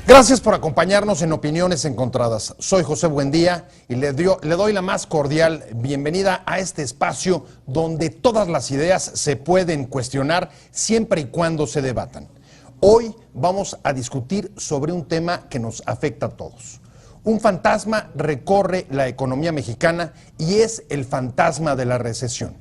Gracias por acompañarnos en Opiniones Encontradas. Soy José Buendía y le doy la más cordial bienvenida a este espacio donde todas las ideas se pueden cuestionar siempre y cuando se debatan. Hoy vamos a discutir sobre un tema que nos afecta a todos. Un fantasma recorre la economía mexicana y es el fantasma de la recesión.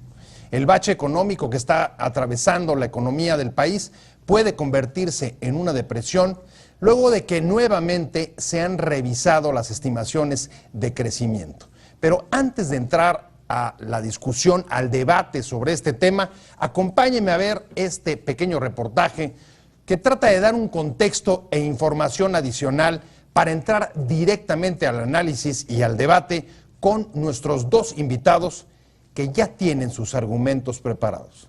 El bache económico que está atravesando la economía del país puede convertirse en una depresión luego de que nuevamente se han revisado las estimaciones de crecimiento. Pero antes de entrar a la discusión, al debate sobre este tema, acompáñenme a ver este pequeño reportaje que trata de dar un contexto e información adicional para entrar directamente al análisis y al debate con nuestros dos invitados que ya tienen sus argumentos preparados.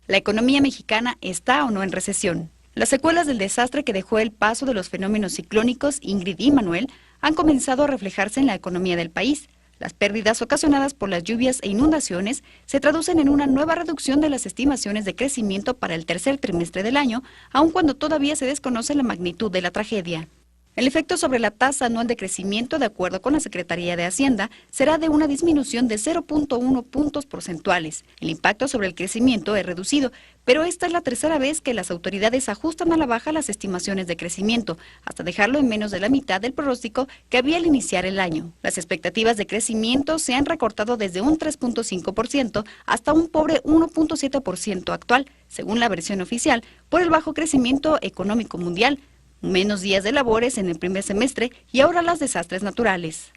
¿La economía mexicana está o no en recesión? Las secuelas del desastre que dejó el paso de los fenómenos ciclónicos Ingrid y Manuel han comenzado a reflejarse en la economía del país. Las pérdidas ocasionadas por las lluvias e inundaciones se traducen en una nueva reducción de las estimaciones de crecimiento para el tercer trimestre del año, aun cuando todavía se desconoce la magnitud de la tragedia. El efecto sobre la tasa anual de crecimiento, de acuerdo con la Secretaría de Hacienda, será de una disminución de 0.1 puntos porcentuales. El impacto sobre el crecimiento es reducido, pero esta es la tercera vez que las autoridades ajustan a la baja las estimaciones de crecimiento, hasta dejarlo en menos de la mitad del pronóstico que había al iniciar el año. Las expectativas de crecimiento se han recortado desde un 3.5% hasta un pobre 1.7% actual, según la versión oficial, por el bajo crecimiento económico mundial, menos días de labores en el primer semestre y ahora los desastres naturales.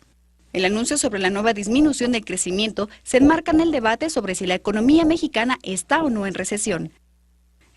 El anuncio sobre la nueva disminución del crecimiento se enmarca en el debate sobre si la economía mexicana está o no en recesión.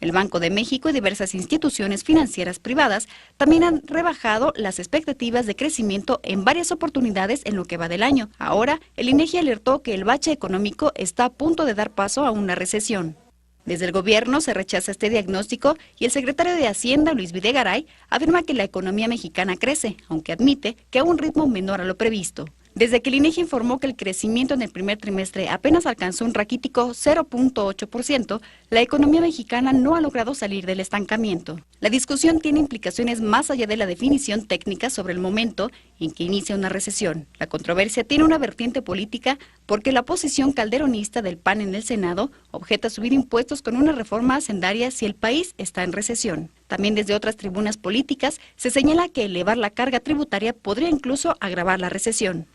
El Banco de México y diversas instituciones financieras privadas también han rebajado las expectativas de crecimiento en varias oportunidades en lo que va del año. Ahora, el INEGI alertó que el bache económico está a punto de dar paso a una recesión. Desde el gobierno se rechaza este diagnóstico y el secretario de Hacienda, Luis Videgaray, afirma que la economía mexicana crece, aunque admite que a un ritmo menor a lo previsto. Desde que el INEGI informó que el crecimiento en el primer trimestre apenas alcanzó un raquítico 0.8%, la economía mexicana no ha logrado salir del estancamiento. La discusión tiene implicaciones más allá de la definición técnica sobre el momento en que inicia una recesión. La controversia tiene una vertiente política porque la oposición calderonista del PAN en el Senado objeta subir impuestos con una reforma hacendaria si el país está en recesión. También desde otras tribunas políticas se señala que elevar la carga tributaria podría incluso agravar la recesión.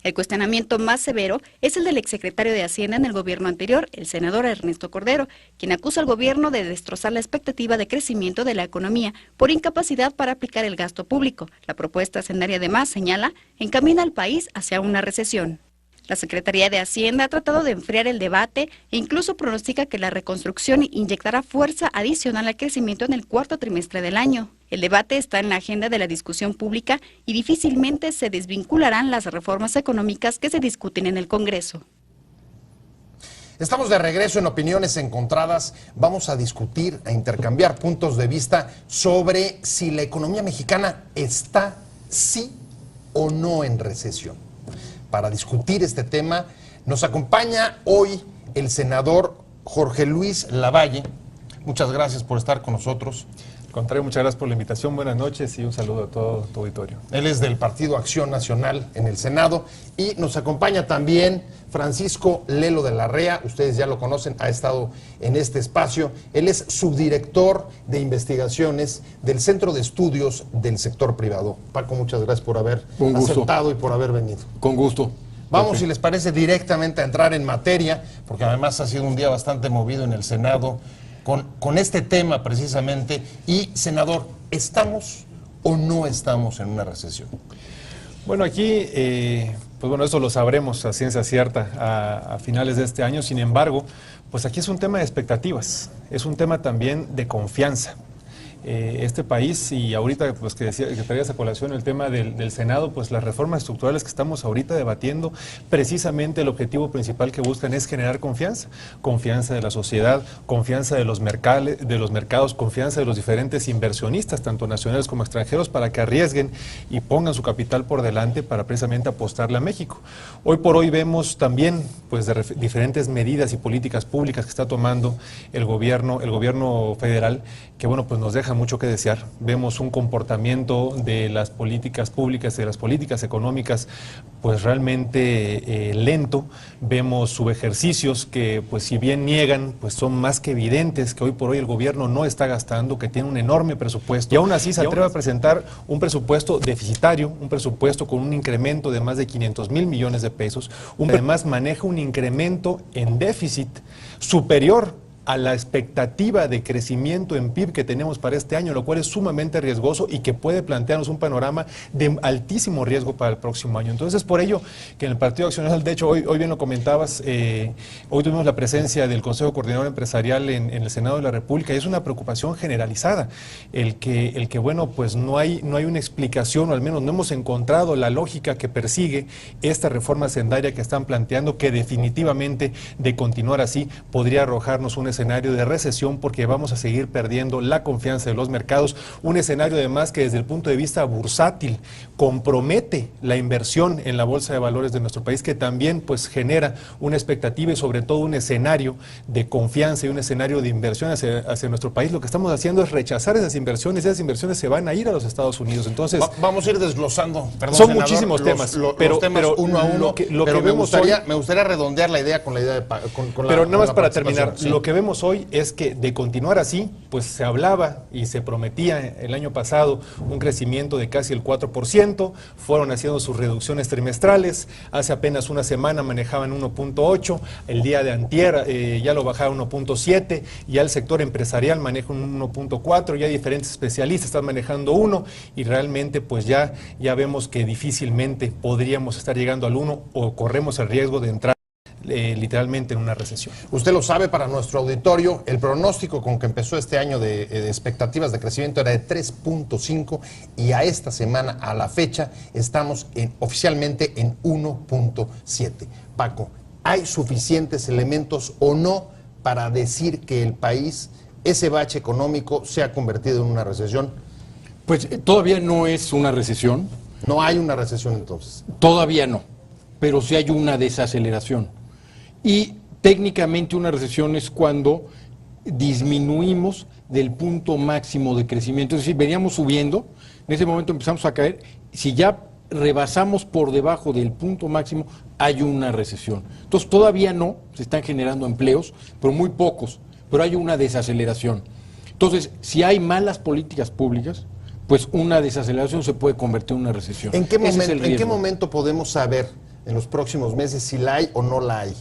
El cuestionamiento más severo es el del exsecretario de Hacienda en el gobierno anterior, el senador Ernesto Cordero, quien acusa al gobierno de destrozar la expectativa de crecimiento de la economía por incapacidad para aplicar el gasto público. La propuesta hacendaria además, señala, encamina al país hacia una recesión. La Secretaría de Hacienda ha tratado de enfriar el debate e incluso pronostica que la reconstrucción inyectará fuerza adicional al crecimiento en el cuarto trimestre del año. El debate está en la agenda de la discusión pública y difícilmente se desvincularán las reformas económicas que se discuten en el Congreso. Estamos de regreso en Opiniones Encontradas. Vamos a discutir, a intercambiar puntos de vista sobre si la economía mexicana está sí o no en recesión. Para discutir este tema, nos acompaña hoy el senador Jorge Luis Lavalle. Muchas gracias por estar con nosotros. Al contrario, muchas gracias por la invitación, buenas noches y un saludo a todo tu auditorio. Él es del Partido Acción Nacional en el Senado y nos acompaña también Francisco Lelo de la Rea, ustedes ya lo conocen, ha estado en este espacio. Él es subdirector de investigaciones del Centro de Estudios del Sector Privado. Paco, muchas gracias por haber aceptado y por haber venido. Con gusto. Vamos, si les parece, directamente a entrar en materia, porque además ha sido un día bastante movido en el Senado con este tema precisamente. Y, senador, ¿estamos o no estamos en una recesión? Bueno, aquí, pues bueno, eso lo sabremos a ciencia cierta a finales de este año. Sin embargo, pues aquí es un tema de expectativas, es un tema también de confianza. Este país, y ahorita pues que traías a colación el tema del Senado, pues las reformas estructurales que estamos ahorita debatiendo, precisamente el objetivo principal que buscan es generar confianza, confianza de la sociedad, confianza de los mercados, confianza de los diferentes inversionistas, tanto nacionales como extranjeros, para que arriesguen y pongan su capital por delante para precisamente apostarle a México. Hoy por hoy vemos también pues de diferentes medidas y políticas públicas que está tomando el gobierno federal, que bueno, pues nos deja deja mucho que desear. Vemos un comportamiento de las políticas públicas, de las políticas económicas, pues realmente lento. Vemos subejercicios que, pues si bien niegan, pues son más que evidentes que hoy por hoy el gobierno no está gastando, que tiene un enorme presupuesto y aún así se atreve a presentar un presupuesto deficitario, un presupuesto con un incremento de más de 500,000 millones de pesos, además maneja un incremento en déficit superior a la expectativa de crecimiento en PIB que tenemos para este año, lo cual es sumamente riesgoso y que puede plantearnos un panorama de altísimo riesgo para el próximo año. Entonces, por ello que en el Partido Acción Nacional, de hecho, hoy bien lo comentabas, hoy tuvimos la presencia del Consejo Coordinador Empresarial en el Senado de la República y es una preocupación generalizada el que bueno, pues no hay una explicación, o al menos no hemos encontrado la lógica que persigue esta reforma hacendaria que están planteando, que definitivamente, de continuar así, podría arrojarnos un escenario de recesión, porque vamos a seguir perdiendo la confianza de los mercados, un escenario además que desde el punto de vista bursátil compromete la inversión en la bolsa de valores de nuestro país, que también pues genera una expectativa y sobre todo un escenario de confianza y un escenario de inversión hacia nuestro país. Lo que estamos haciendo es rechazar esas inversiones se van a ir a los Estados Unidos. Entonces vamos a ir desglosando, perdón, son senador, muchísimos temas, pero uno a uno, pero me gustaría redondear la idea con la idea de pero nada más para terminar, sí. Lo que vemos hoy es que de continuar así, pues se hablaba y se prometía el año pasado un crecimiento de casi el 4%, fueron haciendo sus reducciones trimestrales, hace apenas una semana manejaban 1.8, el día de antier ya lo bajaron 1.7, ya el sector empresarial maneja un 1.4, ya diferentes especialistas están manejando 1 y realmente pues ya vemos que difícilmente podríamos estar llegando al 1 o corremos el riesgo de entrar literalmente en una recesión. Usted lo sabe, para nuestro auditorio, el pronóstico con que empezó este año de expectativas de crecimiento era de 3.5 y a esta semana, a la fecha, estamos oficialmente en 1.7. Paco, ¿hay suficientes elementos o no para decir que el país, ese bache económico, se ha convertido en una recesión? Pues todavía no es una recesión. No hay una recesión entonces. Todavía no, pero sí hay una desaceleración. Y técnicamente una recesión es cuando disminuimos del punto máximo de crecimiento. Es decir, veníamos subiendo, en ese momento empezamos a caer. Si ya rebasamos por debajo del punto máximo, hay una recesión. Entonces todavía no, se están generando empleos, pero muy pocos, pero hay una desaceleración. Entonces, si hay malas políticas públicas, pues una desaceleración se puede convertir en una recesión. ¿En qué momento podemos saber en los próximos meses si la hay o no la hay?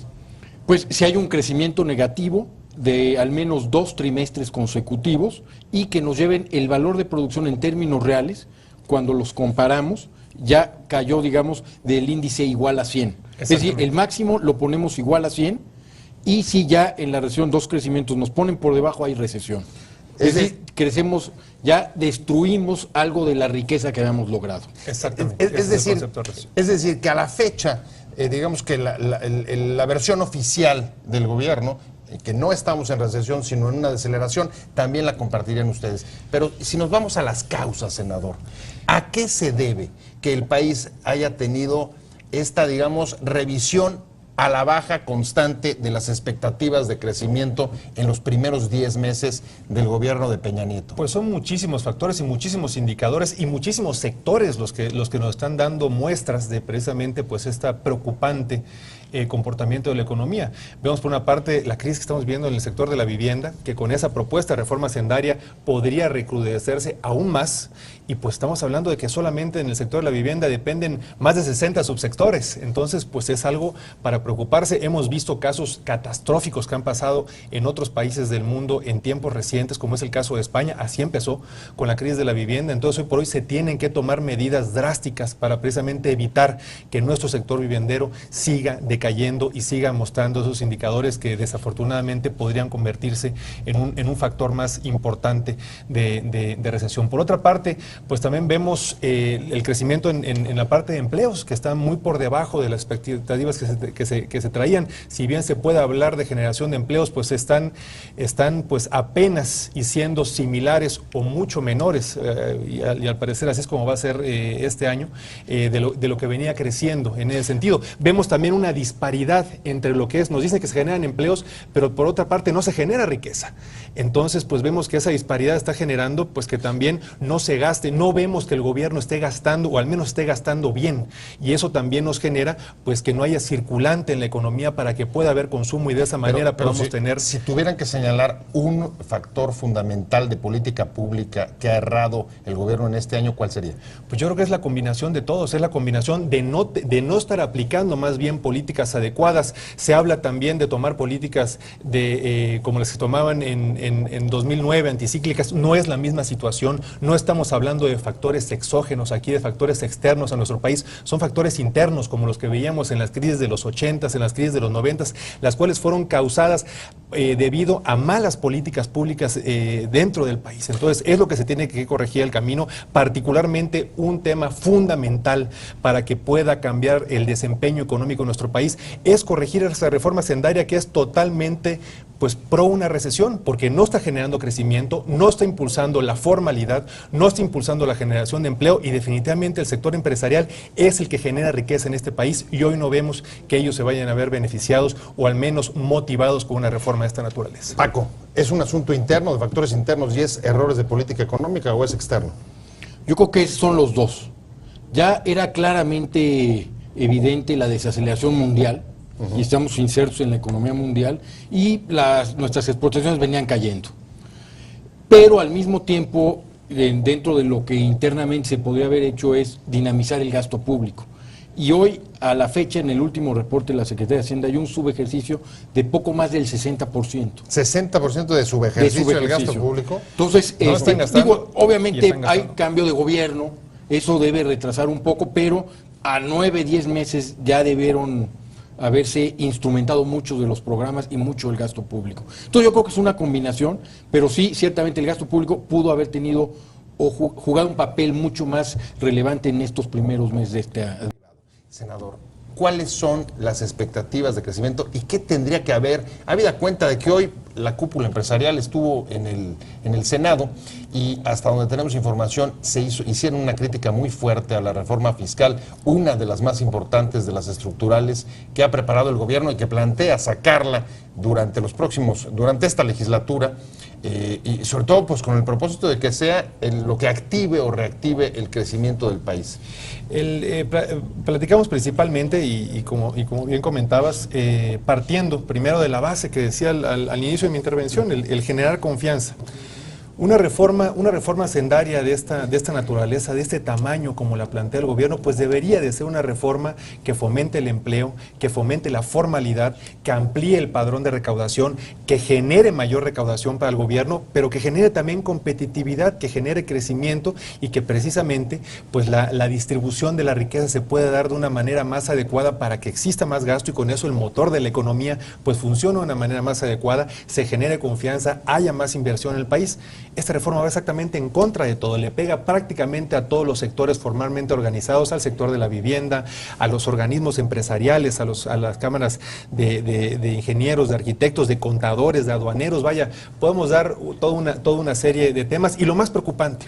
Pues si hay un crecimiento negativo de al menos 2 trimestres consecutivos y que nos lleven el valor de producción en términos reales, cuando los comparamos, ya cayó, digamos, del índice igual a 100. Es decir, el máximo lo ponemos igual a 100 y si ya en la recesión 2 crecimientos nos ponen por debajo, hay recesión. Es decir, crecemos, ya destruimos algo de la riqueza que habíamos logrado. Exactamente. Es decir, que a la fecha, digamos que la versión oficial del gobierno, que no estamos en recesión, sino en una deceleración, también la compartirían ustedes. Pero si nos vamos a las causas, senador, ¿a qué se debe que el país haya tenido esta, digamos, revisión a la baja constante de las expectativas de crecimiento en los primeros 10 meses del gobierno de Peña Nieto? Pues son muchísimos factores y muchísimos indicadores y muchísimos sectores los que nos están dando muestras de precisamente pues esta preocupante comportamiento de la economía. Vemos por una parte la crisis que estamos viendo en el sector de la vivienda, que con esa propuesta de reforma hacendaria podría recrudecerse aún más, y pues estamos hablando de que solamente en el sector de la vivienda dependen más de 60 subsectores. Entonces pues es algo para preocuparse. Hemos visto casos catastróficos que han pasado en otros países del mundo en tiempos recientes, como es el caso de España. Así empezó con la crisis de la vivienda. Entonces hoy por hoy se tienen que tomar medidas drásticas para precisamente evitar que nuestro sector viviendero siga decayendo y siga mostrando esos indicadores que desafortunadamente podrían convertirse en un factor más importante de recesión. Por otra parte, pues también vemos el crecimiento en la parte de empleos, que están muy por debajo de las expectativas que se traían. Si bien se puede hablar de generación de empleos, pues están pues apenas y siendo similares o mucho menores, y al parecer así es como va a ser este año, de lo que venía creciendo en ese sentido. Vemos también una disminución disparidad entre lo que es, nos dicen que se generan empleos, pero por otra parte no se genera riqueza. Entonces, pues vemos que esa disparidad está generando pues que también no se gaste, no vemos que el gobierno esté gastando, o al menos esté gastando bien, y eso también nos genera pues que no haya circulante en la economía para que pueda haber consumo, y de esa manera podamos tener... Si tuvieran que señalar un factor fundamental de política pública que ha errado el gobierno en este año, ¿cuál sería? Pues yo creo que es la combinación de todos, es la combinación de no estar aplicando más bien políticas adecuadas. Se habla también de tomar políticas como las que tomaban en 2009, anticíclicas. No es la misma situación, no estamos hablando de factores exógenos aquí, de factores externos a nuestro país, son factores internos como los que veíamos en las crisis de los 80s, en las crisis de los 90s, las cuales fueron causadas debido a malas políticas públicas dentro del país. Entonces es lo que se tiene que corregir el camino, particularmente un tema fundamental para que pueda cambiar el desempeño económico en nuestro país, es corregir esa reforma hacendaria que es totalmente pues pro una recesión, porque no está generando crecimiento, no está impulsando la formalidad, no está impulsando la generación de empleo, y definitivamente el sector empresarial es el que genera riqueza en este país, y hoy no vemos que ellos se vayan a ver beneficiados o al menos motivados con una reforma de esta naturaleza. Paco, ¿es un asunto interno, de factores internos, y es errores de política económica, o es externo? Yo creo que son los dos. Ya era claramente evidente la desaceleración mundial, y estamos insertos en la economía mundial, y nuestras exportaciones venían cayendo. Pero al mismo tiempo, dentro de lo que internamente se podría haber hecho es dinamizar el gasto público. Y hoy, a la fecha, en el último reporte de la Secretaría de Hacienda, hay un subejercicio de poco más del 60%. 60% de subejercicio del gasto público. Entonces, no están gastando, obviamente hay cambio de gobierno, eso debe retrasar un poco, pero a 9, 10 meses ya debieron haberse instrumentado muchos de los programas y mucho del gasto público. Entonces yo creo que es una combinación, pero sí, ciertamente el gasto público pudo haber tenido o jugado un papel mucho más relevante en estos primeros meses de este año. Senador, ¿cuáles son las expectativas de crecimiento y qué tendría que haber, habida cuenta de que hoy la cúpula empresarial estuvo en el Senado y hasta donde tenemos información hicieron una crítica muy fuerte a la reforma fiscal, una de las más importantes de las estructurales que ha preparado el gobierno y que plantea sacarla durante esta legislatura, y sobre todo pues con el propósito de que sea lo que active o reactive el crecimiento del país. Platicamos principalmente, y como bien comentabas, partiendo primero de la base que decía al inicio de mi intervención, el generar confianza. Una reforma hacendaria de esta naturaleza, de este tamaño como la plantea el gobierno, pues debería de ser una reforma que fomente el empleo, que fomente la formalidad, que amplíe el padrón de recaudación, que genere mayor recaudación para el gobierno, pero que genere también competitividad, que genere crecimiento y que precisamente pues la distribución de la riqueza se pueda dar de una manera más adecuada para que exista más gasto y con eso el motor de la economía pues funcione de una manera más adecuada, se genere confianza, haya más inversión en el país. Esta reforma va exactamente en contra de todo, le pega prácticamente a todos los sectores formalmente organizados, al sector de la vivienda, a los organismos empresariales, a las cámaras de ingenieros, de arquitectos, de contadores, de aduaneros, vaya, podemos dar toda una serie de temas. Y lo más preocupante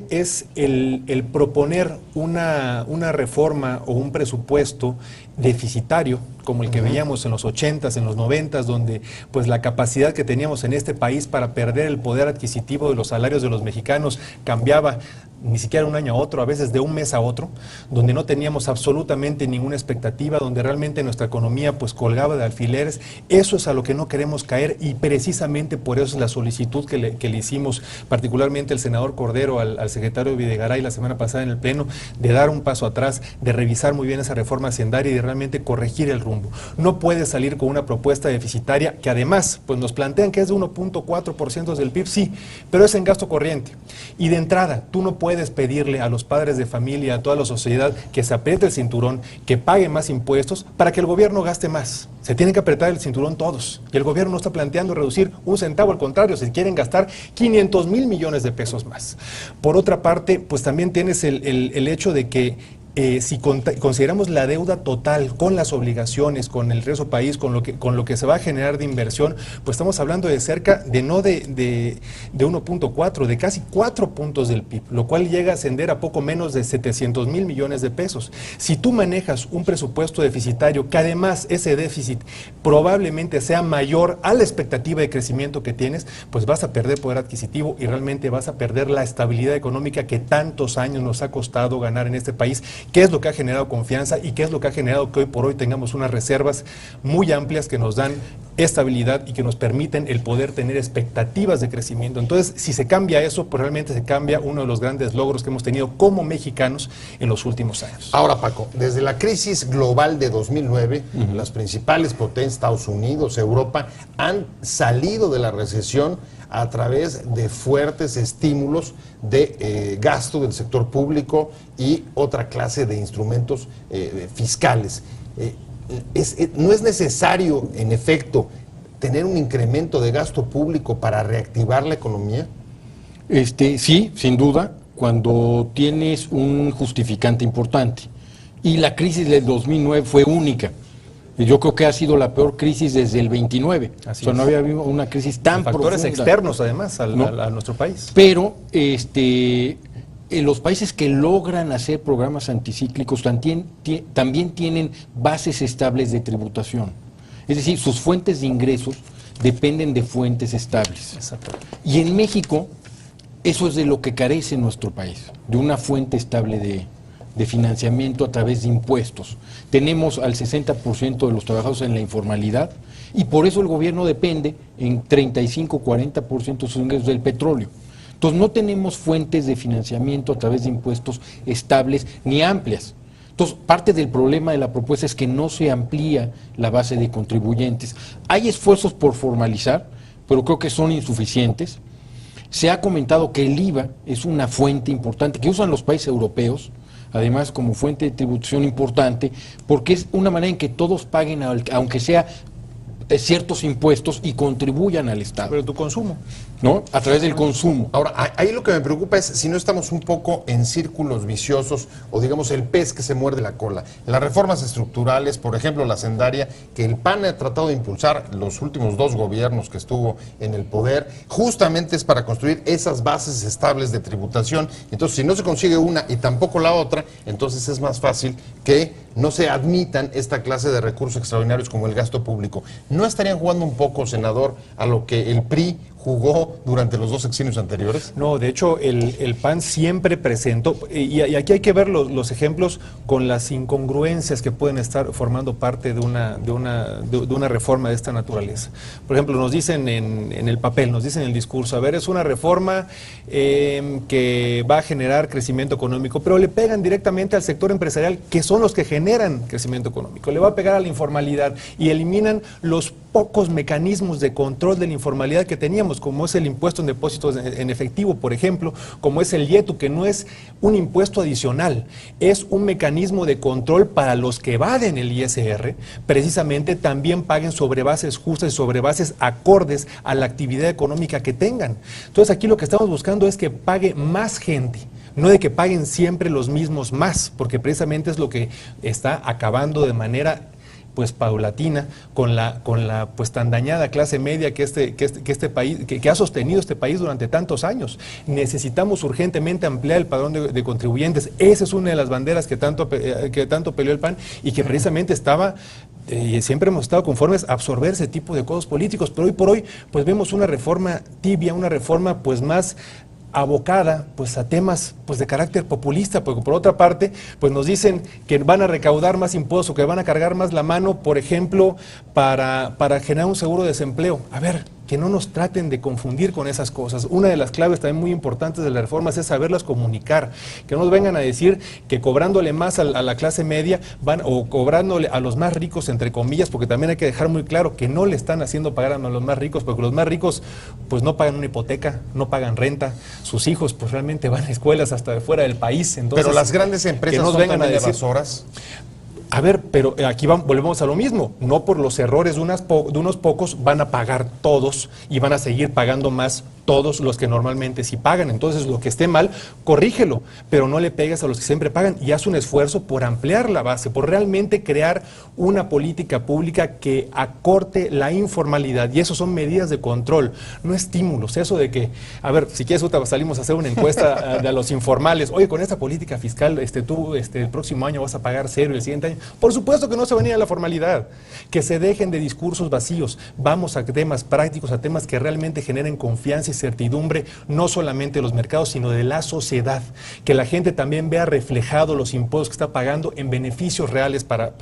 es el proponer una reforma o un presupuesto deficitario, como el que veíamos en los 80s, en los 90s, donde pues la capacidad que teníamos en este país para perder el poder adquisitivo de los salarios de los mexicanos cambiaba ni siquiera un año a otro, a veces de un mes a otro, donde no teníamos absolutamente ninguna expectativa, donde realmente nuestra economía pues colgaba de alfileres. Eso es a lo que no queremos caer y precisamente por eso es la solicitud que le hicimos, particularmente el senador Cordero al secretario Videgaray la semana pasada en el Pleno, de dar un paso atrás, de revisar muy bien esa reforma hacendaria y de realmente corregir el rumbo. No puede salir con una propuesta deficitaria que además pues nos plantean que es de 1.4% del PIB, sí, pero es en gasto corriente. Y de entrada, tú no puedes pedirle a los padres de familia, a toda la sociedad, que se apriete el cinturón, que pague más impuestos para que el gobierno gaste más. Se tienen que apretar el cinturón todos. Y el gobierno no está planteando reducir un centavo, al contrario, se quieren gastar 500,000 millones de pesos más. Por otra parte, pues también tienes el hecho de que si consideramos la deuda total con las obligaciones, con el resto país, con lo que se va a generar de inversión, pues estamos hablando de cerca de 1.4, de casi 4 puntos del PIB, lo cual llega a ascender a poco menos de 700,000 millones de pesos. Si tú manejas un presupuesto deficitario, que además ese déficit probablemente sea mayor a la expectativa de crecimiento que tienes, pues vas a perder poder adquisitivo y realmente vas a perder la estabilidad económica que tantos años nos ha costado ganar en este país, que es lo que ha generado confianza y que es lo que ha generado que hoy por hoy tengamos unas reservas muy amplias que nos dan estabilidad y que nos permiten el poder tener expectativas de crecimiento. Entonces, si se cambia eso, pues realmente se cambia uno de los grandes logros que hemos tenido como mexicanos en los últimos años. Ahora, Paco, desde la crisis global de 2009, las principales potencias, Estados Unidos, Europa, han salido de la recesión a través de fuertes estímulos de gasto del sector público y otra clase de instrumentos fiscales. ¿No es necesario, en efecto, tener un incremento de gasto público para reactivar la economía? Sí, sin duda, cuando tienes un justificante importante. Y la crisis del 2009 fue única. Yo creo que ha sido la peor crisis desde el 29. Así no había habido una crisis tan factores profunda. Externos, además, a nuestro país. Pero los países que logran hacer programas anticíclicos también tienen bases estables de tributación. Es decir, sus fuentes de ingresos dependen de fuentes estables. Exacto. Y en México, eso es de lo que carece nuestro país, de una fuente estable de financiamiento a través de impuestos. Tenemos al 60% de los trabajadores en la informalidad y por eso el gobierno depende en 35-40% de sus ingresos del petróleo. Entonces no tenemos fuentes de financiamiento a través de impuestos estables ni amplias. Entonces parte del problema de la propuesta es que no se amplía la base de contribuyentes. Hay esfuerzos por formalizar, pero creo que son insuficientes. Se ha comentado que el IVA es una fuente importante que usan los países europeos, además como fuente de tributación importante, porque es una manera en que todos paguen, aunque sea ciertos impuestos, y contribuyan al Estado. Pero tu consumo, ¿no? A través del consumo. Ahora, ahí lo que me preocupa es si no estamos un poco en círculos viciosos o digamos el pez que se muerde la cola. Las reformas estructurales, por ejemplo la hacendaria, que el PAN ha tratado de impulsar los últimos 2 gobiernos que estuvo en el poder, justamente es para construir esas bases estables de tributación. Entonces, si no se consigue una y tampoco la otra, entonces es más fácil que no se admitan esta clase de recursos extraordinarios como el gasto público. ¿No estarían jugando un poco, senador, a lo que el PRI jugó durante los 2 sexenios anteriores? No, de hecho el PAN siempre presentó, y aquí hay que ver los ejemplos con las incongruencias que pueden estar formando parte de una reforma de esta naturaleza. Por ejemplo, nos dicen en el papel, nos dicen en el discurso, a ver, es una reforma que va a generar crecimiento económico, pero le pegan directamente al sector empresarial, que son los que generan crecimiento económico. Le va a pegar a la informalidad y eliminan los pocos mecanismos de control de la informalidad que teníamos, como es el impuesto en depósitos en efectivo, por ejemplo, como es el IETU, que no es un impuesto adicional, es un mecanismo de control para los que evaden el ISR, precisamente también paguen sobre bases justas y sobre bases acordes a la actividad económica que tengan. Entonces aquí lo que estamos buscando es que pague más gente, no de que paguen siempre los mismos más, porque precisamente es lo que está acabando de manera pues paulatina con la pues tan dañada clase media que este país que ha sostenido este país durante tantos años. Necesitamos urgentemente ampliar el padrón de contribuyentes. Esa es una de las banderas que tanto peleó el PAN y que precisamente estaba y siempre hemos estado conformes a absorber ese tipo de costos políticos, pero hoy por hoy pues vemos una reforma tibia, una reforma pues más abocada pues a temas pues de carácter populista, porque por otra parte pues nos dicen que van a recaudar más impuestos, que van a cargar más la mano, por ejemplo, para generar un seguro de desempleo. A ver, que no nos traten de confundir con esas cosas. Una de las claves también muy importantes de las reformas es saberlas comunicar, que no nos vengan a decir que cobrándole más a la clase media o cobrándole a los más ricos, entre comillas, porque también hay que dejar muy claro que no le están haciendo pagar a los más ricos, porque los más ricos pues no pagan una hipoteca, no pagan renta, sus hijos pues realmente van a escuelas hasta de fuera del país. Entonces, pero las grandes empresas que nos vengan a decir horas. A ver, pero aquí volvemos a lo mismo. No por los errores de unos pocos van a pagar todos y van a seguir pagando más todos los que normalmente sí pagan. Entonces, lo que esté mal, corrígelo, pero no le pegues a los que siempre pagan y haz un esfuerzo por ampliar la base, por realmente crear una política pública que acorte la informalidad. Y eso son medidas de control, no estímulos. Eso de que, a ver, si quieres, salimos a hacer una encuesta de los informales. Oye, con esta política fiscal, tú el próximo año vas a pagar 0 y el siguiente año. Por supuesto que no se va a venir a la formalidad. Que se dejen de discursos vacíos. Vamos a temas prácticos, a temas que realmente generen confianza y certidumbre, no solamente de los mercados, sino de la sociedad. Que la gente también vea reflejado los impuestos que está pagando en beneficios reales para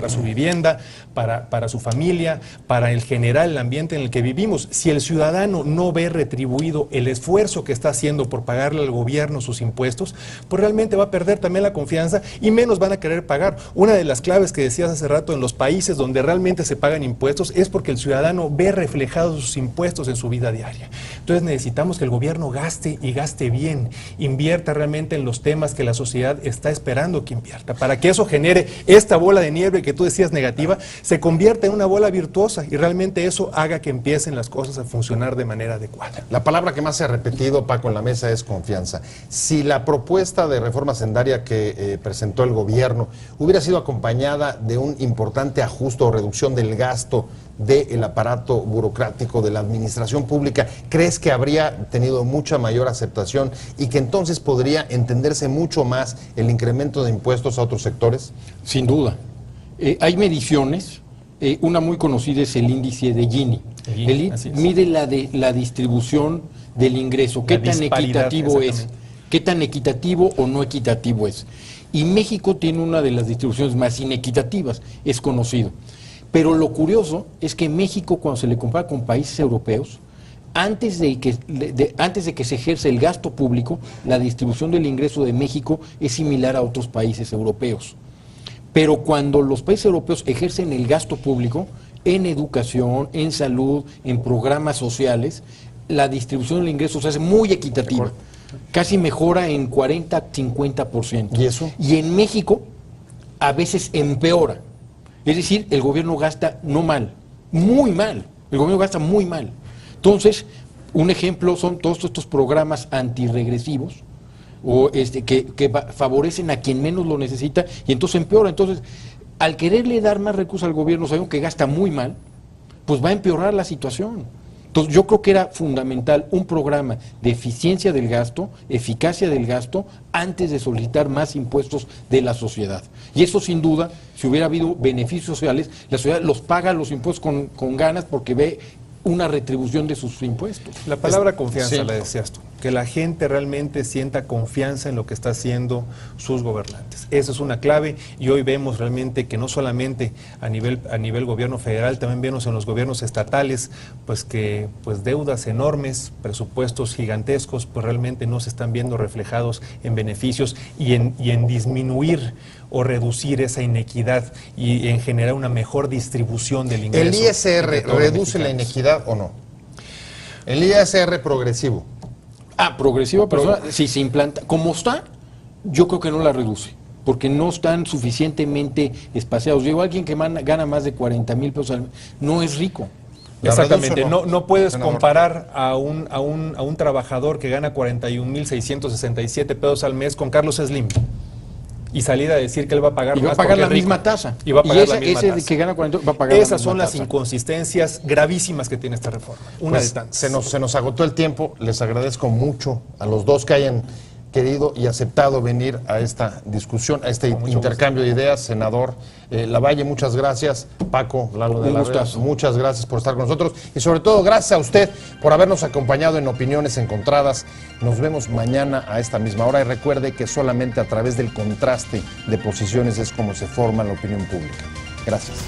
su vivienda, para su familia, para el general, el ambiente en el que vivimos. Si el ciudadano no ve retribuido el esfuerzo que está haciendo por pagarle al gobierno sus impuestos, pues realmente va a perder también la confianza y menos van a querer pagar. Una de las claves que decías hace rato, en los países donde realmente se pagan impuestos, es porque el ciudadano ve reflejados sus impuestos en su vida diaria. Entonces necesitamos que el gobierno gaste y gaste bien, invierta realmente en los temas que la sociedad está esperando que invierta, para que eso genere esta bola de nieve que tú decías negativa, se convierta en una bola virtuosa y realmente eso haga que empiecen las cosas a funcionar de manera adecuada. La palabra que más se ha repetido, Paco, en la mesa es confianza. Si la propuesta de reforma hacendaria que presentó el gobierno hubiera sido acompañada de un importante ajuste o reducción del gasto del aparato burocrático de la administración pública, ¿crees que habría tenido mucha mayor aceptación y que entonces podría entenderse mucho más el incremento de impuestos a otros sectores? Sin duda. Hay mediciones, una muy conocida es el índice de Gini. Mide la distribución del ingreso, qué tan equitativo es, qué tan equitativo o no equitativo es. Y México tiene una de las distribuciones más inequitativas, es conocido. Pero lo curioso es que México, cuando se le compara con países europeos, antes de que se ejerce el gasto público, la distribución del ingreso de México es similar a otros países europeos. Pero cuando los países europeos ejercen el gasto público, en educación, en salud, en programas sociales, la distribución del ingreso se hace muy equitativa. Casi mejora en 40-50%. ¿Y eso? Y en México, a veces empeora. Es decir, el gobierno gasta no mal, muy mal. El gobierno gasta muy mal. Entonces, un ejemplo son todos estos programas antirregresivos o que favorecen a quien menos lo necesita y entonces empeora. Entonces, al quererle dar más recursos al gobierno, sabemos que gasta muy mal, pues va a empeorar la situación. Entonces, yo creo que era fundamental un programa de eficiencia del gasto, eficacia del gasto, antes de solicitar más impuestos de la sociedad. Y eso, sin duda, si hubiera habido beneficios sociales, la sociedad los paga los impuestos con ganas porque ve una retribución de sus impuestos. La palabra confianza, sí, la decías tú, que la gente realmente sienta confianza en lo que está haciendo sus gobernantes. Esa es una clave y hoy vemos realmente que no solamente a nivel gobierno federal, también vemos en los gobiernos estatales, pues que deudas enormes, presupuestos gigantescos, pues realmente no se están viendo reflejados en beneficios y en disminuir o reducir esa inequidad y en generar una mejor distribución del ingreso. ¿El ISR reduce la inequidad o no? El ISR progresivo. Progresiva, pero si se implanta, como está, yo creo que no la reduce, porque no están suficientemente espaciados. Digo, alguien que gana más de 40,000 pesos al mes no es rico. Exactamente, no puedes comparar a un trabajador que gana 41,667 pesos al mes con Carlos Slim y salir a decir que él va a pagar y va más a pagar porque la es rico. misma tasa. Y va a pagar la misma ese tasa. que gana 40 va a pagar la Esas misma son las tasa. inconsistencias gravísimas que tiene esta reforma. Una Pues, de tantas. se nos agotó el tiempo. Les agradezco mucho a los dos que hayan querido y aceptado venir a esta discusión, a este intercambio de ideas. Senador Lavalle, muchas gracias. Paco, Lalo de la Vega, muchas gracias por estar con nosotros. Y sobre todo, gracias a usted por habernos acompañado en Opiniones Encontradas. Nos vemos mañana a esta misma hora y recuerde que solamente a través del contraste de posiciones es como se forma la opinión pública. Gracias.